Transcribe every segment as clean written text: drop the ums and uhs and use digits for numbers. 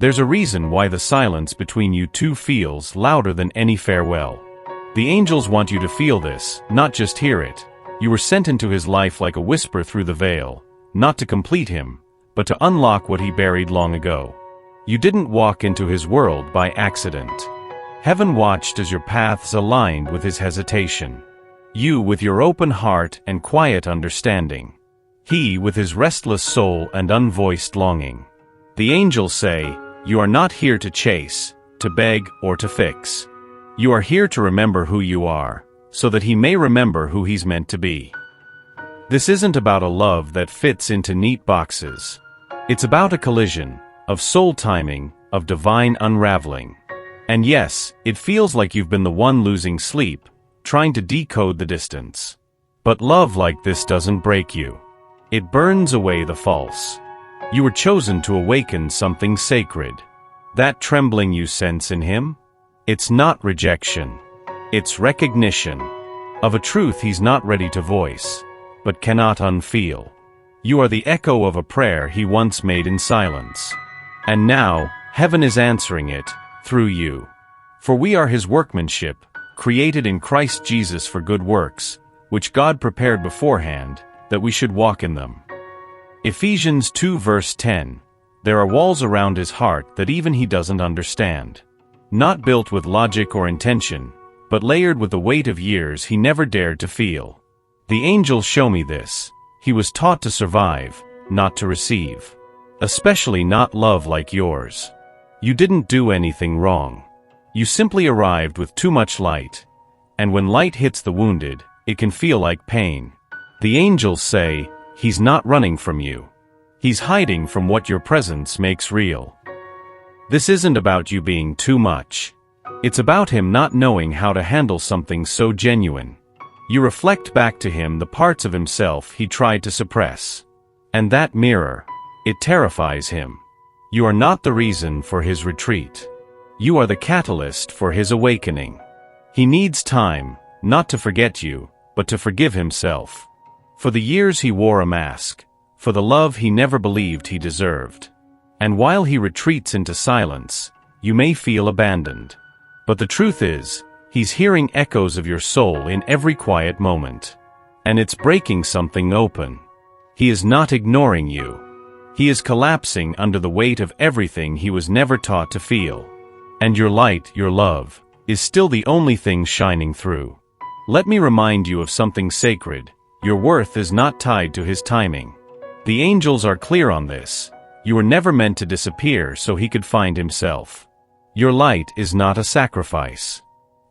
There's a reason why the silence between you two feels louder than any farewell. The angels want you to feel this, not just hear it. You were sent into his life like a whisper through the veil, not to complete him, but to unlock what he buried long ago. You didn't walk into his world by accident. Heaven watched as your paths aligned with his hesitation. You with your open heart and quiet understanding. He with his restless soul and unvoiced longing. The angels say, you are not here to chase, to beg, or to fix. You are here to remember who you are, so that he may remember who he's meant to be. This isn't about a love that fits into neat boxes. It's about a collision, of soul timing, of divine unraveling. And yes, it feels like you've been the one losing sleep, trying to decode the distance. But love like this doesn't break you. It burns away the false. You were chosen to awaken something sacred. That trembling you sense in him? It's not rejection. It's recognition of a truth he's not ready to voice, but cannot unfeel. You are the echo of a prayer he once made in silence. And now, heaven is answering it, through you. For we are his workmanship, created in Christ Jesus for good works, which God prepared beforehand, that we should walk in them. Ephesians 2 verse 10. There are walls around his heart that even he doesn't understand. Not built with logic or intention, but layered with the weight of years he never dared to feel. The angels show me this. He was taught to survive, not to receive. Especially not love like yours. You didn't do anything wrong. You simply arrived with too much light. And when light hits the wounded, it can feel like pain. The angels say, he's not running from you. He's hiding from what your presence makes real. This isn't about you being too much. It's about him not knowing how to handle something so genuine. You reflect back to him the parts of himself he tried to suppress. And that mirror, it terrifies him. You are not the reason for his retreat. You are the catalyst for his awakening. He needs time, not to forget you, but to forgive himself. For the years he wore a mask, for the love he never believed he deserved. And while he retreats into silence, you may feel abandoned. But the truth is, he's hearing echoes of your soul in every quiet moment. And it's breaking something open. He is not ignoring you. He is collapsing under the weight of everything he was never taught to feel. And your light, your love, is still the only thing shining through. Let me remind you of something sacred. Your worth is not tied to his timing. The angels are clear on this. You were never meant to disappear so he could find himself. Your light is not a sacrifice.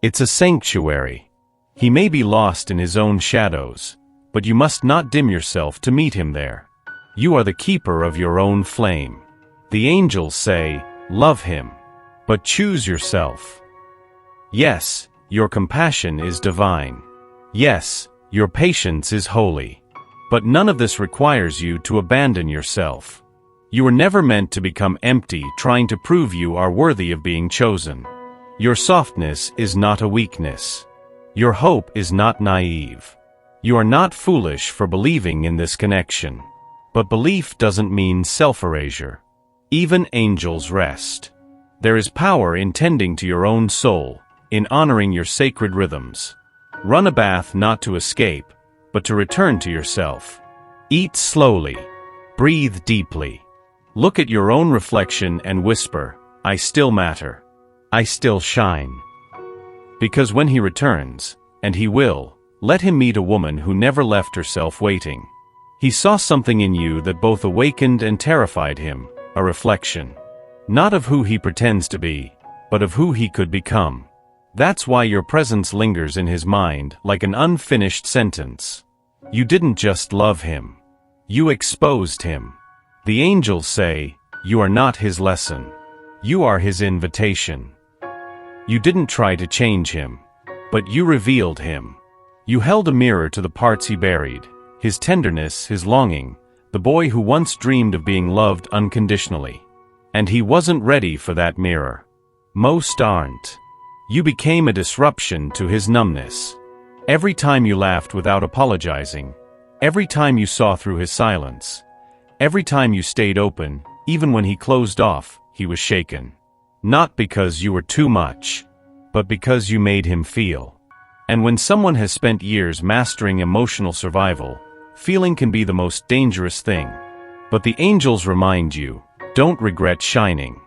It's a sanctuary. He may be lost in his own shadows, but you must not dim yourself to meet him there. You are the keeper of your own flame. The angels say, love him, but choose yourself. Yes, your compassion is divine. Yes, your patience is holy. But none of this requires you to abandon yourself. You were never meant to become empty trying to prove you are worthy of being chosen. Your softness is not a weakness. Your hope is not naive. You are not foolish for believing in this connection. But belief doesn't mean self-erasure. Even angels rest. There is power in tending to your own soul, in honoring your sacred rhythms. Run a bath not to escape, but to return to yourself. Eat slowly. Breathe deeply. Look at your own reflection and whisper, I still matter. I still shine. Because when he returns, and he will, let him meet a woman who never left herself waiting. He saw something in you that both awakened and terrified him, a reflection. Not of who he pretends to be, but of who he could become. That's why your presence lingers in his mind like an unfinished sentence. You didn't just love him. You exposed him. The angels say, you are not his lesson. You are his invitation. You didn't try to change him, but you revealed him. You held a mirror to the parts he buried, his tenderness, his longing, the boy who once dreamed of being loved unconditionally. And he wasn't ready for that mirror. Most aren't. You became a disruption to his numbness. Every time you laughed without apologizing, every time you saw through his silence, every time you stayed open, even when he closed off, he was shaken. Not because you were too much, but because you made him feel. And when someone has spent years mastering emotional survival, feeling can be the most dangerous thing. But the angels remind you, don't regret shining.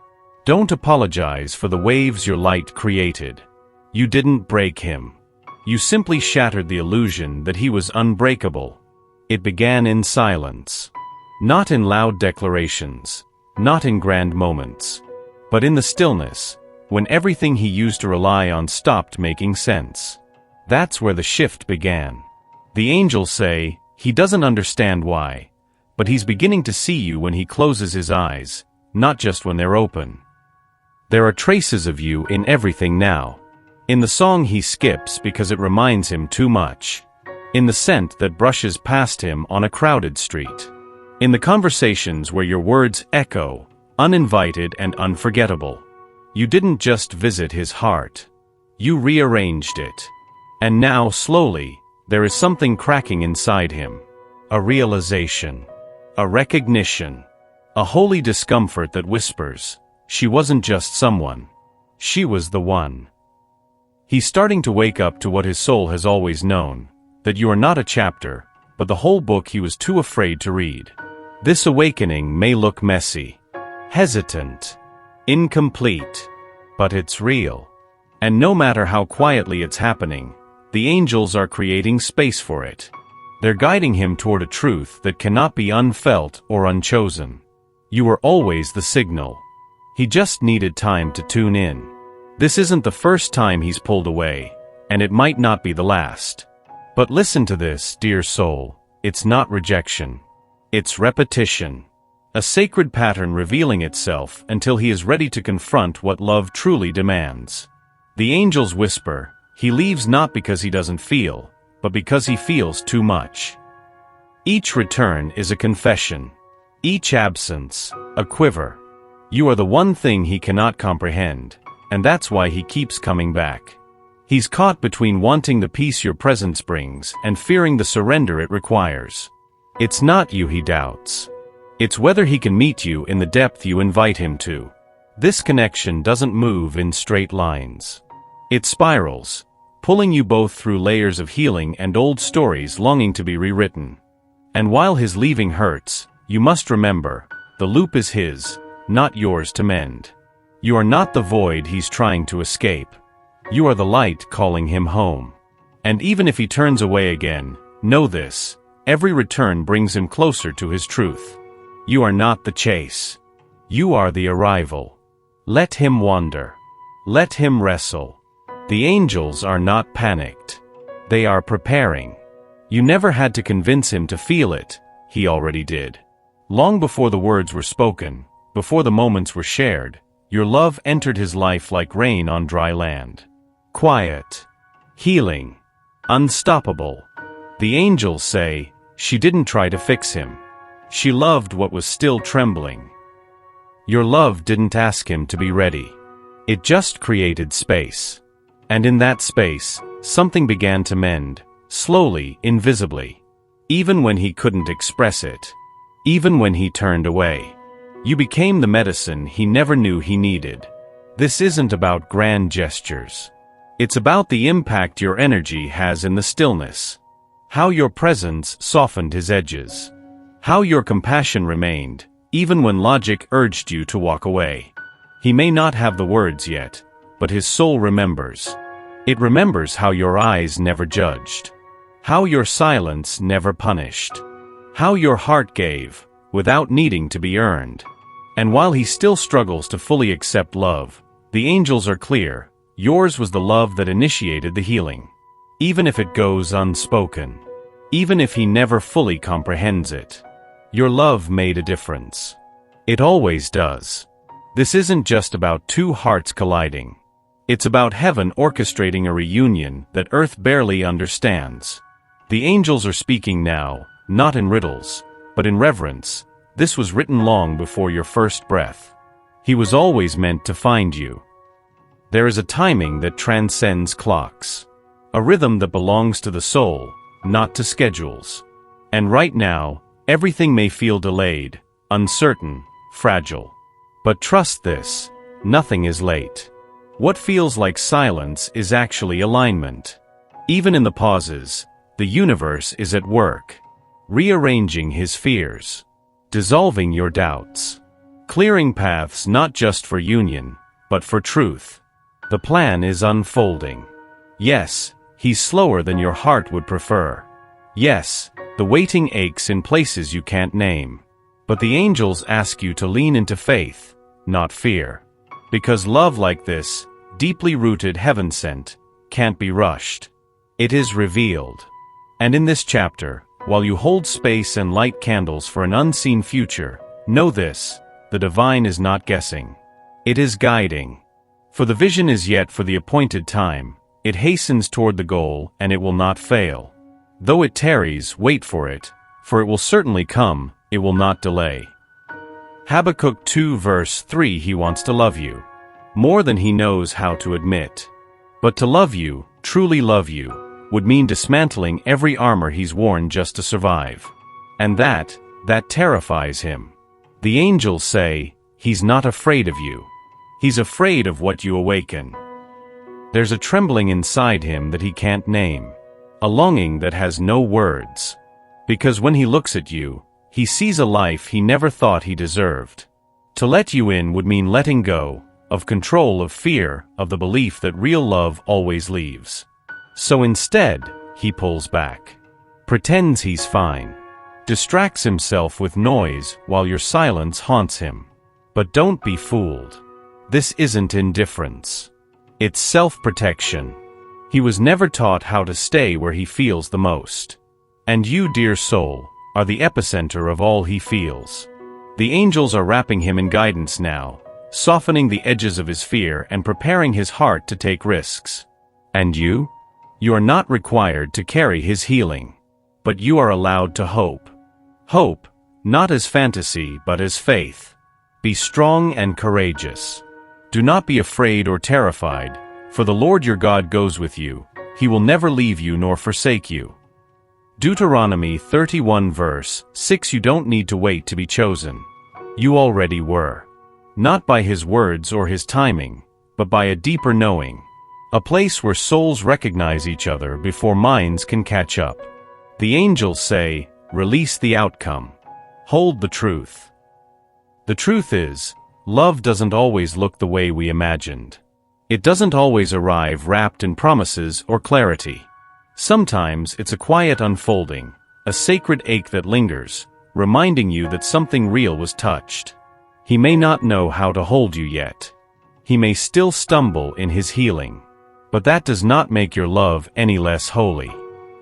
Don't apologize for the waves your light created. You didn't break him. You simply shattered the illusion that he was unbreakable. It began in silence. Not in loud declarations, not in grand moments, but in the stillness, when everything he used to rely on stopped making sense. That's where the shift began. The angels say, he doesn't understand why, but he's beginning to see you when he closes his eyes, not just when they're open. There are traces of you in everything now. In the song he skips because it reminds him too much. In the scent that brushes past him on a crowded street. In the conversations where your words echo, uninvited and unforgettable. You didn't just visit his heart. You rearranged it. And now, slowly, there is something cracking inside him. A realization. A recognition. A holy discomfort that whispers, she wasn't just someone. She was the one. He's starting to wake up to what his soul has always known, that you are not a chapter, but the whole book he was too afraid to read. This awakening may look messy, hesitant, incomplete, but it's real. And no matter how quietly it's happening, the angels are creating space for it. They're guiding him toward a truth that cannot be unfelt or unchosen. You were always the signal. He just needed time to tune in. This isn't the first time he's pulled away, and it might not be the last. But listen to this, dear soul. It's not rejection. It's repetition. A sacred pattern revealing itself until he is ready to confront what love truly demands. The angels whisper, he leaves not because he doesn't feel, but because he feels too much. Each return is a confession. Each absence, a quiver. You are the one thing he cannot comprehend, and that's why he keeps coming back. He's caught between wanting the peace your presence brings and fearing the surrender it requires. It's not you he doubts. It's whether he can meet you in the depth you invite him to. This connection doesn't move in straight lines. It spirals, pulling you both through layers of healing and old stories longing to be rewritten. And while his leaving hurts, you must remember, the loop is his, not yours to mend. You are not the void he's trying to escape. You are the light calling him home. And even if he turns away again, know this, every return brings him closer to his truth. You are not the chase. You are the arrival. Let him wander. Let him wrestle. The angels are not panicked. They are preparing. You never had to convince him to feel it, he already did. Long before the words were spoken, before the moments were shared, your love entered his life like rain on dry land. Quiet. Healing. Unstoppable. The angels say, she didn't try to fix him. She loved what was still trembling. Your love didn't ask him to be ready. It just created space. And in that space, something began to mend, slowly, invisibly. Even when he couldn't express it. Even when he turned away. You became the medicine he never knew he needed. This isn't about grand gestures. It's about the impact your energy has in the stillness. How your presence softened his edges. How your compassion remained, even when logic urged you to walk away. He may not have the words yet, but his soul remembers. It remembers how your eyes never judged. How your silence never punished. How your heart gave, without needing to be earned. And while he still struggles to fully accept love, the angels are clear, yours was the love that initiated the healing. Even if it goes unspoken. Even if he never fully comprehends it. Your love made a difference. It always does. This isn't just about two hearts colliding. It's about heaven orchestrating a reunion that earth barely understands. The angels are speaking now, not in riddles, but in reverence. This was written long before your first breath. He was always meant to find you. There is a timing that transcends clocks. A rhythm that belongs to the soul, not to schedules. And right now, everything may feel delayed, uncertain, fragile. But trust this, nothing is late. What feels like silence is actually alignment. Even in the pauses, the universe is at work, rearranging his fears, dissolving your doubts, clearing paths not just for union, but for truth. The plan is unfolding. Yes, he's slower than your heart would prefer. Yes, the waiting aches in places you can't name. But the angels ask you to lean into faith, not fear. Because love like this, deeply rooted heaven-sent, can't be rushed. It is revealed. And in this chapter, while you hold space and light candles for an unseen future, know this, the divine is not guessing. It is guiding. For the vision is yet for the appointed time, it hastens toward the goal and it will not fail. Though it tarries, wait for it, for it will certainly come, it will not delay. Habakkuk 2 verse 3. He wants to love you more than he knows how to admit. But to love you, truly love you, would mean dismantling every armor he's worn just to survive. And that terrifies him. The angels say, he's not afraid of you. He's afraid of what you awaken. There's a trembling inside him that he can't name, a longing that has no words. Because when he looks at you, he sees a life he never thought he deserved. To let you in would mean letting go of control, of fear, of the belief that real love always leaves. So instead, he pulls back, pretends he's fine, distracts himself with noise while your silence haunts him. But don't be fooled. This isn't indifference. It's self-protection. He was never taught how to stay where he feels the most. And you, dear soul, are the epicenter of all he feels. The angels are wrapping him in guidance now, softening the edges of his fear and preparing his heart to take risks. And you? You are not required to carry his healing, but you are allowed to hope. Hope, not as fantasy but as faith. Be strong and courageous. Do not be afraid or terrified, for the Lord your God goes with you. He will never leave you nor forsake you. Deuteronomy 31 verse 6. You don't need to wait to be chosen. You already were. Not by his words or his timing, but by a deeper knowing. A place where souls recognize each other before minds can catch up. The angels say, release the outcome. Hold the truth. The truth is, love doesn't always look the way we imagined. It doesn't always arrive wrapped in promises or clarity. Sometimes it's a quiet unfolding, a sacred ache that lingers, reminding you that something real was touched. He may not know how to hold you yet. He may still stumble in his healing. But that does not make your love any less holy.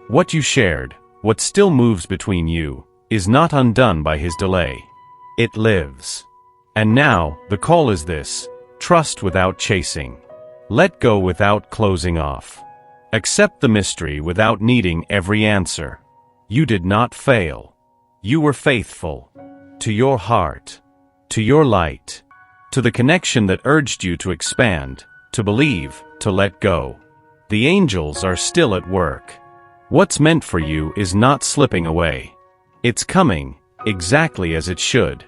What you shared, what still moves between you, is not undone by his delay. It lives. And now, the call is this: trust without chasing. Let go without closing off. Accept the mystery without needing every answer. You did not fail. You were faithful. To your heart. To your light. To the connection that urged you to expand, to believe, to let go. The angels are still at work. What's meant for you is not slipping away. It's coming, exactly as it should.